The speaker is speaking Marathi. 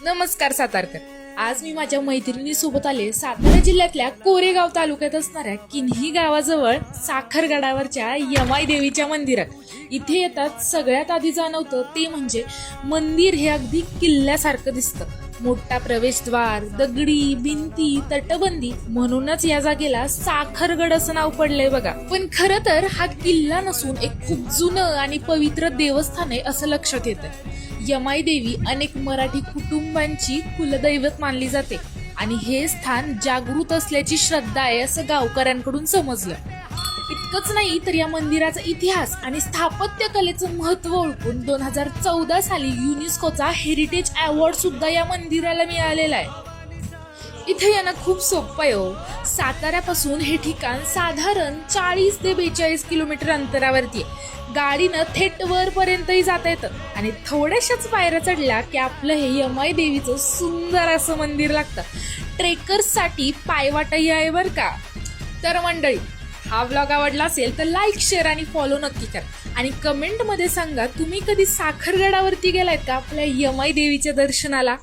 नमस्कार सातारकर. आज मी माझ्या मैत्रिणीसोबत आले सातारा जिल्ह्यातल्या कोरेगाव तालुक्यात असणाऱ्या किन्ही गावाजवळ साखरगडावरच्या यमाई देवीच्या मंदिरात. इथे येतात सगळ्यात आधी जाणवतं ते म्हणजे मंदिर हे अगदी किल्ल्यासारखं दिसतं. मोठा प्रवेशद्वार, दगडी भिंती, तटबंदी, म्हणूनच या जागेला साखरगड असं नाव पडलंय बघा. पण खरं तर हा किल्ला नसून एक खूप जुनं आणि पवित्र देवस्थान आहे असं लक्षात येतं. यमाई देवी अनेक मराठी कुटुंबांची कुलदैवत मानली जाते आणि हे स्थान जागृत असल्याची श्रद्धा आहे असं गावकऱ्यांकडून समजलं. इतकंच नाही तर या मंदिराचा इतिहास आणि स्थापत्य कलेचं महत्व ओळखून 2014 साली युनेस्कोचा हेरिटेज अवॉर्ड सुद्धा या मंदिराला मिळालेला आहे. इथे येणं खूप सोपं आहे हो. साताऱ्यापासून हे ठिकाण साधारण 40 ते 42 किलोमीटर अंतरावरती आहे. गाडीनं थेट वरपर्यंतही जाता येतं आणि थोड्याशाच पायऱ्या चढल्या की आपलं हे यमाई देवीचं सुंदर असं मंदिर लागतं. ट्रेकर्ससाठी पायवाटाही आहे बरं का. तर मंडळी, हा व्लॉग आवडला असेल तर लाईक, शेअर आणि फॉलो नक्की करा आणि कमेंट मध्ये सांगा तुम्ही कधी साखरगडावरती गेलायत का आपल्या यमाई देवीच्या दर्शनाला.